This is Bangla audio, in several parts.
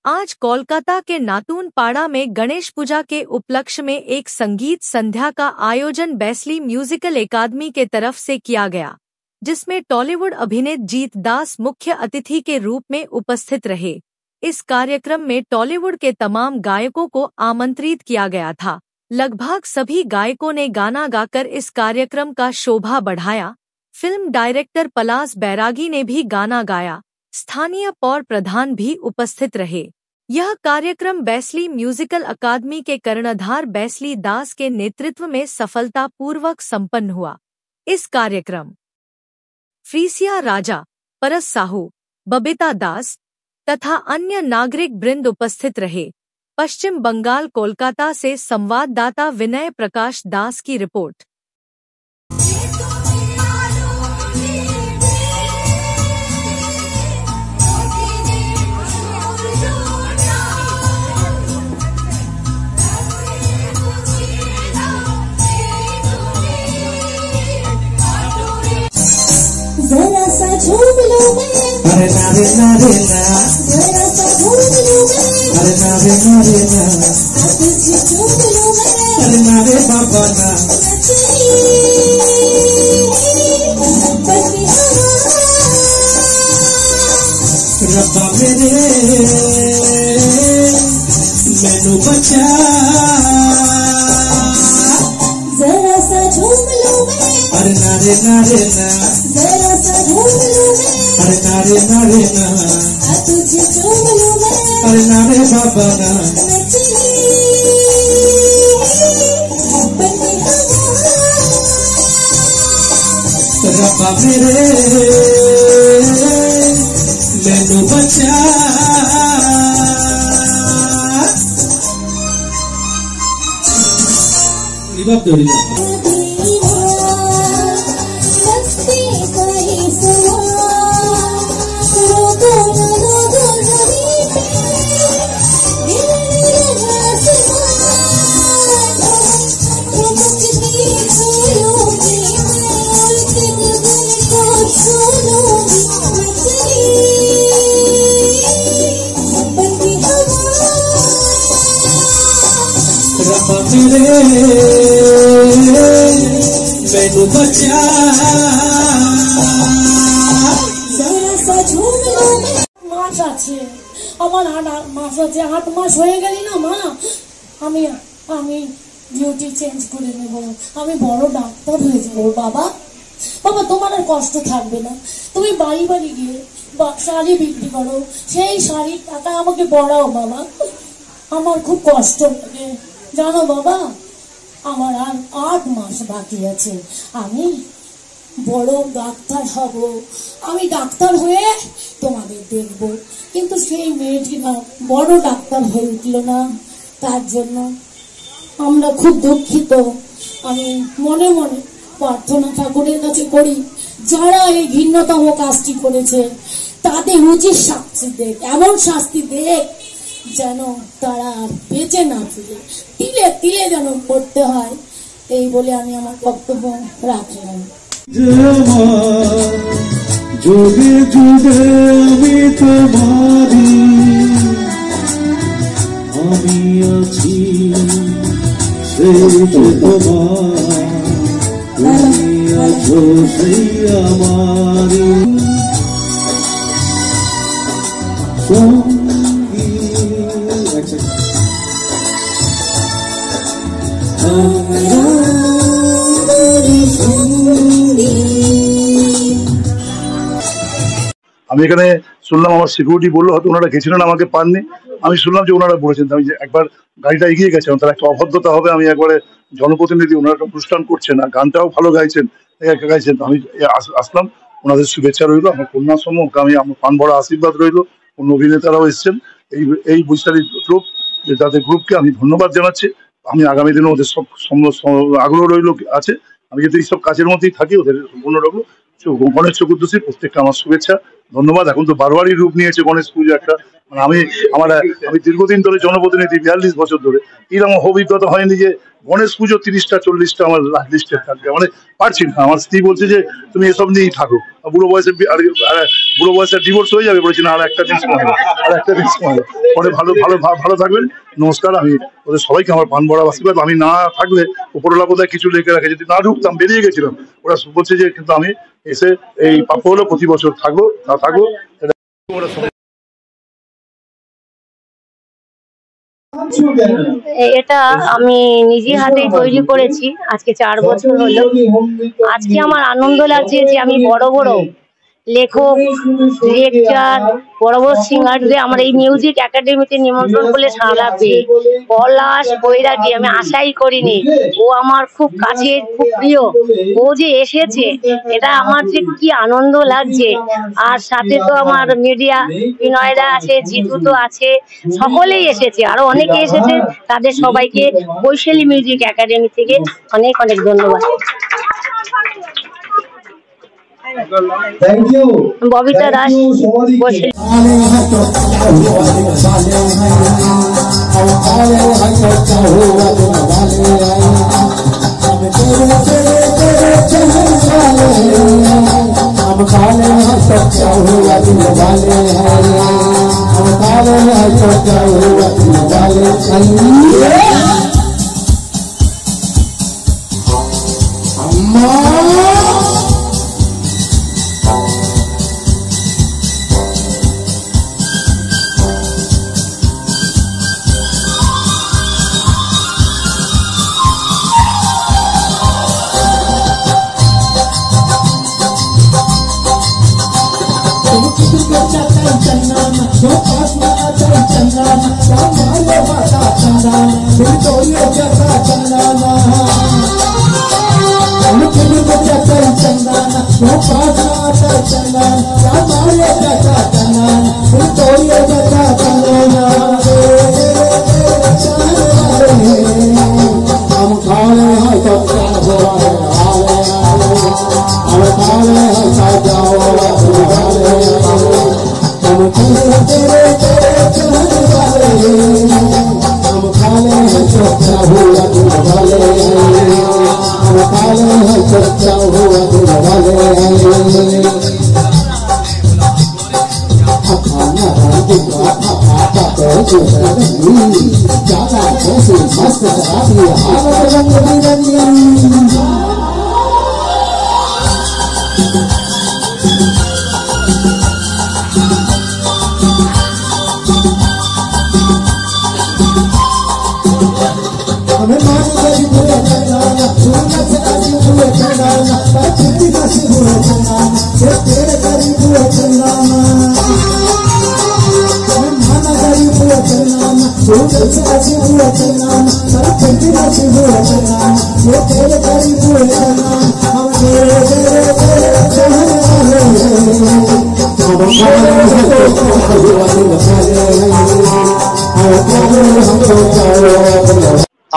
आज कोलकाता के नातून पाड़ा में गणेश पूजा के उपलक्ष्य में एक संगीत संध्या का आयोजन बैसली म्यूजिकल अकादमी के तरफ से किया गया, जिसमें टॉलीवुड अभिनेता जीत दास मुख्य अतिथि के रूप में उपस्थित रहे। इस कार्यक्रम में टॉलीवुड के तमाम गायकों को आमंत्रित किया गया था। लगभग सभी गायकों ने गाना गाकर इस कार्यक्रम का शोभा बढ़ाया। फिल्म डायरेक्टर पलाश बैरागी ने भी गाना गाया। स्थानीय पौर प्रधान भी उपस्थित रहे। यह कार्यक्रम बैसली म्यूजिकल अकादमी के कर्णधार बैसली दास के नेतृत्व में सफलतापूर्वक संपन्न हुआ। इस कार्यक्रम फ्रीसिया राजा, परस साहू, बबीता दास तथा अन्य नागरिक वृंद उपस्थित रहे। पश्चिम बंगाल कोलकाता से संवाददाता विनय प्रकाश दास की रिपोर्ट। जरा सा झूम लो अरे नारे नारे ना, जरा सा झूम लो अरे नारे नारे ना, तुझे झूम लो अरे नारे बाबा ना, रब्बा मेरे मैनू बचा। जरा सा झूम लो अरे नारे नारे ना, जरा सा झूम लो अरे नारे नारे ना, तुझे झूम लो अरे नारे बाबा ना, रब्बा मेरे मैनू बचा। रिबाब दो रिबाब। रब्बा मेरे मैनू बचा। जरा सा झूम लो মাস আছে আমার মাস আছে 8 মাস হয়ে গেল না মা। আমি আমি ডিউটি চেঞ্জ করে নেব। আমি বড় ডাক্তার হয়ে যাব বাবা। বাবা তোমার আর কষ্ট থাকবে না। তুমি বাড়ি বাড়ি গিয়ে শাড়ি বিক্রি করো, সেই শাড়ির টাকা আমাকে পড়াও বাবা। আমার খুব কষ্ট লাগে জানো বাবা। আমার আর 8 মাস বাকি আছে। আমি বড় ডাক্তার হব। আমি ডাক্তার হয়ে তোমাদের দেখব। কিন্তু সেই মেয়েটি না বড় ডাক্তার হয়ে উঠল না। তার জন্য আমরা খুব দুঃখিত। আমি মনে মনে প্রার্থনা ঠাকুরের কাছে করি, যারা এই ঘৃণ্যতম কাজটি করেছে তাদের উচিত শাস্তি দেখ, এমন শাস্তি দেখ যেন তারা আর বেঁচে না ফিরে, তিলে তিলে যেন করতে হয়। এই বলে আমি আমার বক্তব্য রাখলাম। যুগে যুগে আমি তোমারি, আমি আছি সেই যে তোমার, তুমি আছো সেই আমারি সঙ্গী। আমি এখানে শুনলাম আমার সিকিউরিটি বললো হয়তো ওনারা গেছিলেন আমাকে পাননি। আমি শুনলাম যে ওনারা বলেছেন, আমি যে একবার গাড়িটা এগিয়ে গেছে, তার একটা অভদ্রতা হবে। আমি একবারে জনপ্রতিনিধি, ওনারা একটা অনুষ্ঠান করছেন আর গানটাও ভালো গাইছেন গাইছেন। আমি আসলাম, ওনাদের শুভেচ্ছা রইলো। আমার কন্যা সমূহ আমার পান ভরা আশীর্বাদ রইলো। অন্য অভিনেতারাও এসছেন। এই বৈশালী গ্রুপ, তাদের গ্রুপকে আমি ধন্যবাদ জানাচ্ছি। আমি আগামী দিনে ওদের সব আগ্রহ রইলো আছে। আমি যদি এইসব কাজের মধ্যেই থাকি, ওদের সম্পূর্ণ রইলো। গণেশ চতুর্দশী প্রত্যেকটা আমার শুভেচ্ছা, ধন্যবাদ। এখন তো বারবারই রূপ নিয়েছে গণেশ পুজো একটা। মানে আমি দীর্ঘদিন ধরে জনপ্রতিনিধি, 42 বছর ধরে, এরকম অভিজ্ঞতা হয়নি যে গণেশ পুজো 30টা 40টা আমার লিস্টে থাকবে, মানে পারছি না। আমার স্ত্রী বলছে যে তুমি এসব নিয়েই থাকো, বুড়ো বয়সে বুড়ো বয়সে ডিভোর্স হয়ে যাবে, বলেছি না আর একটা দিন সময় দাও, আর একটা দিন সময় দাও। পরে ভালো ভালো ভালো থাকবেন, নমস্কার। আমি ওদের সবাইকে আমার প্রাণ ভরা আশীর্বাদ। আমি না থাকলে উপরওয়ালা বোধহয় কিছু লিখে রাখে, যদি না ঢুকতাম বেরিয়ে গেছিলাম। ওরা বলছে যে কিন্তু আমি এসে এই প্রাপ্য হলো প্রতি বছর থাকবো, তা থাকবো। এটা আমি নিজে হাতেই তৈরি করেছি, আজকে 4 বছর হলো। আজকে আমার আনন্দ লাগছে যে আমি বড় বড় লেখক, ডিরেক্টর, বড় বড় সিঙ্গারদের আমার এই মিউজিক একাডেমিতে নিমন্ত্রণ করলে সাড়া পেয়ে। পলাশ বৈরাগী আমি আশাই করিনি, ও আমার খুব কাছের, খুব প্রিয়। ও যে এসেছে এটা আমার যে কি আনন্দ লাগছে। আর সাথে তো আমার মিডিয়া বিনয়দা আছে, জিতু তো আছে, সকলেই এসেছে, আরো অনেকে এসেছে। তাদের সবাইকে বৈশালী মিউজিক একাডেমি থেকে অনেক অনেক ধন্যবাদ। ববিতা দাস, বৈশালী।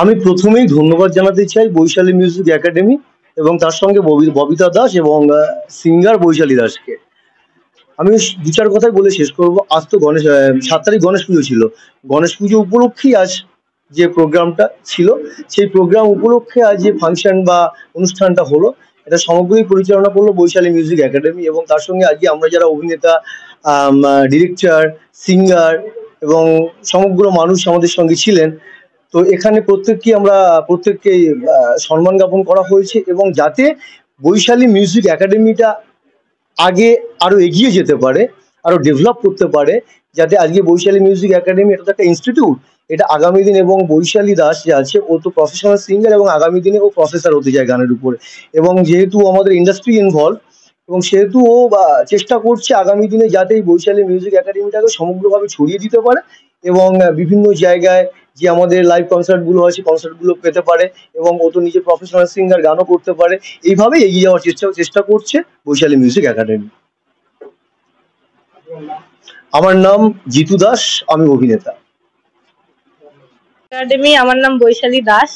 আমি প্রথমেই ধন্যবাদ জানাতে চাই বৈশালী মিউজিক একাডেমি এবং তার সঙ্গে ববিতা দাস এবং সিঙ্গার বৈশালী দাসকে। আমি 2-4 কথাই বলে শেষ করবো। আজ তো 7 তারিখ গণেশ পুজো ছিল। গণেশ পুজো উপলক্ষেই আজ যে প্রোগ্রামটা ছিল, সেই প্রোগ্রাম উপলক্ষে আজ যে ফাংশন বা অনুষ্ঠানটা হলো, এটা সমগ্রই পরিচালনা করলো বৈশালী মিউজিক একাডেমি। এবং তার সঙ্গে আজকে আমরা যারা অভিনেতা, ডিরেক্টর, সিঙ্গার এবং সমগ্র মানুষ আমাদের সঙ্গে ছিলেন, তো এখানে প্রত্যেককে সম্মান জ্ঞাপন করা হয়েছে। এবং যাতে বৈশালী মিউজিক একাডেমিটা আগে আরো এগিয়ে যেতে পারে, আরো ডেভেলপ করতে পারে, যাতে আজকে বৈশালী মিউজিক একাডেমি এটা তো একটা ইনস্টিটিউট, এটা আগামী দিন, এবং বৈশালী দাস যে আছে ও তো প্রফেশনাল সিঙ্গার এবং আগামী দিনে ও প্রফেসর হতে যায় গানের উপরে। এবং যেহেতু আমাদের ইন্ডাস্ট্রি ইনভলভ, এবং সেহেতু ও চেষ্টা করছে আগামী দিনে যাতে এই বৈশালী মিউজিক একাডেমিটাকে সমগ্রভাবে ছড়িয়ে দিতে পারে এবং বিভিন্ন জায়গায় যে আমাদের লাইভ কনসার্টগুলো আছে, কনসার্টগুলো পেতে পারে। এবং ও তো নিজে প্রফেশনাল সিঙ্গার, গানও করতে পারে। এইভাবেই এগিয়ে যাওয়ার চেষ্টা করছে বৈশালী মিউজিক একাডেমি। আমার নাম জিতু দাস, আমি অভিনেতা। একাডেমি, আমার নাম বৈশালী দাস,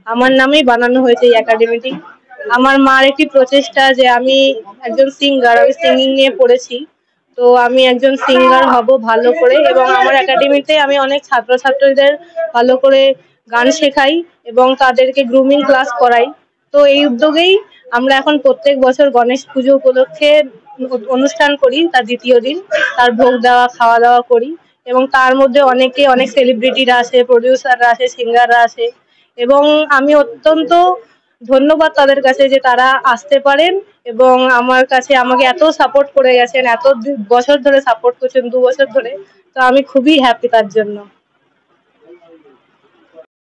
আমার নামেই বানানো হয়েছে এই একাডেমিটি। আমার মার একটি প্রচেষ্টা যে আমি একজন সিঙ্গার, আমি সিঙ্গিং নিয়ে পড়েছি, তো আমি একজন সিঙ্গার হব ভালো করে। এবং আমার একাডেমিতে আমি অনেক ছাত্রছাত্রীদের ভালো করে গান শেখাই এবং তাদেরকে গ্রুমিং ক্লাস করাই। তো এই উদ্যোগেই আমরা এখন প্রত্যেক বছর গণেশ পুজো উপলক্ষে অনুষ্ঠান করি, তার দ্বিতীয় দিন তার ভোগ দেওয়া খাওয়া দাওয়া করি এবং তার মধ্যে অনেক সেলিব্রিটিরা আসে, প্রডিউসাররা আসে, সিঙ্গাররা আসে এবং আমি অত্যন্ত ধন্যবাদ তাদের কাছে যে তারা আসতে পারেন এবং আমাকে এত সাপোর্ট করে গেছেন, এত বছর ধরে সাপোর্ট করছেন, 2 বছর ধরে। তো আমি খুবই হ্যাপি তার জন্য।